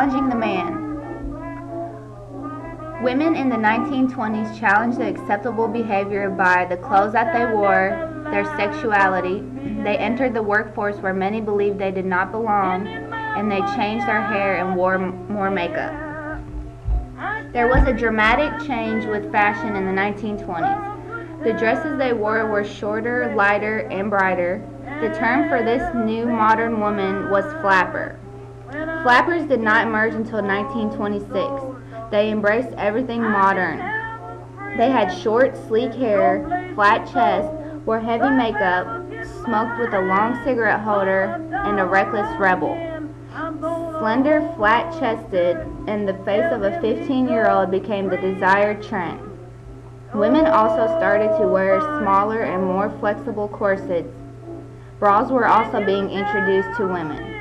Challenging the man. Women in the 1920s challenged the acceptable behavior by the clothes that they wore, their sexuality. They entered the workforce where many believed they did not belong, and they changed their hair and wore more makeup. There was a dramatic change with fashion in the 1920s. The dresses they wore were shorter, lighter, and brighter. The term for this new modern woman was flapper. Flappers did not emerge until 1926. They embraced everything modern. They had short, sleek hair, flat chest, wore heavy makeup, smoked with a long cigarette holder, and a reckless rebel. Slender, flat-chested, and the face of a 15-year-old became the desired trend. Women also started to wear smaller and more flexible corsets. Bras were also being introduced to women.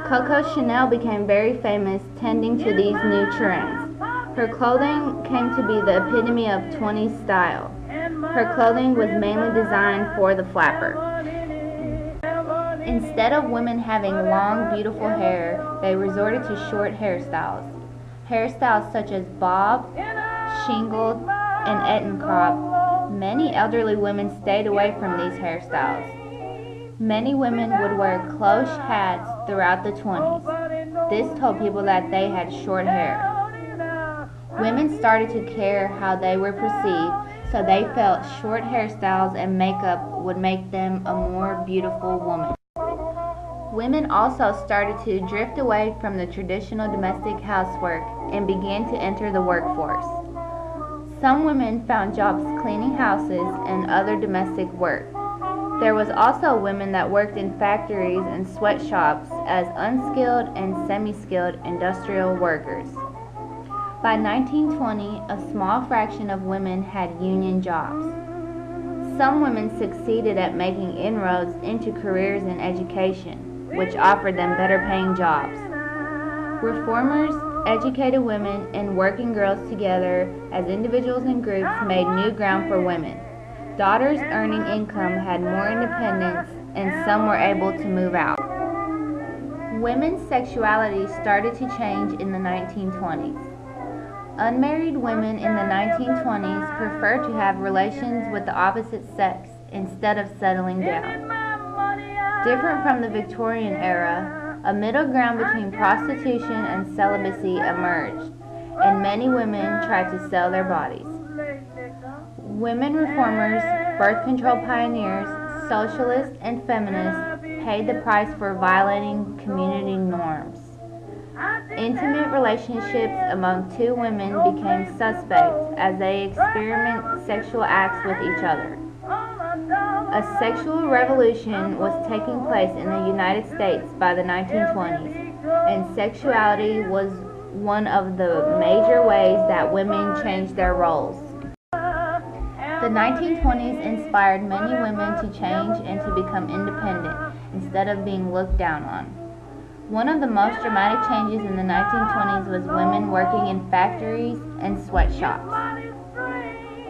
Coco Chanel became very famous tending to these new trends. Her clothing came to be the epitome of 20s style. Her clothing was mainly designed for the flapper. Instead of women having long, beautiful hair, they resorted to short hairstyles. Hairstyles such as bob, shingled, and Ettenkrop. Many elderly women stayed away from these hairstyles. Many women would wear cloche hats throughout the 20s. This told people that they had short hair. Women started to care how they were perceived, so they felt short hairstyles and makeup would make them a more beautiful woman. Women also started to drift away from the traditional domestic housework and began to enter the workforce. Some women found jobs cleaning houses and other domestic work. There was also women that worked in factories and sweatshops as unskilled and semi-skilled industrial workers. By 1920, a small fraction of women had union jobs. Some women succeeded at making inroads into careers in education, which offered them better paying jobs. Reformers, educated women, and working girls together as individuals and groups made new ground for women. Daughters earning income had more independence, and some were able to move out. Women's sexuality started to change in the 1920s. Unmarried women in the 1920s preferred to have relations with the opposite sex instead of settling down. Different from the Victorian era, a middle ground between prostitution and celibacy emerged, and many women tried to sell their bodies. Women reformers, birth control pioneers, socialists, and feminists paid the price for violating community norms. Intimate relationships among two women became suspect as they experimented sexual acts with each other. A sexual revolution was taking place in the United States by the 1920s, and sexuality was one of the major ways that women changed their roles. The 1920s inspired many women to change and to become independent instead of being looked down on. One of the most dramatic changes in the 1920s was women working in factories and sweatshops.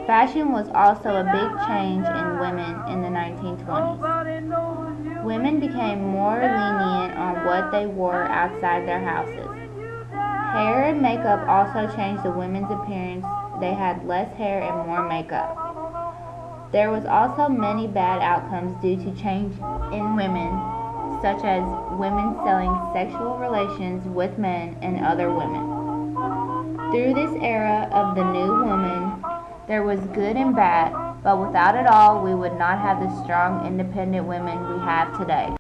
Fashion was also a big change in women in the 1920s. Women became more lenient on what they wore outside their houses. Hair and makeup also changed the women's appearance. They had less hair and more makeup. There was also many bad outcomes due to change in women, such as women selling sexual relations with men and other women. Through this era of the new woman, there was good and bad, but without it all, we would not have the strong, independent women we have today.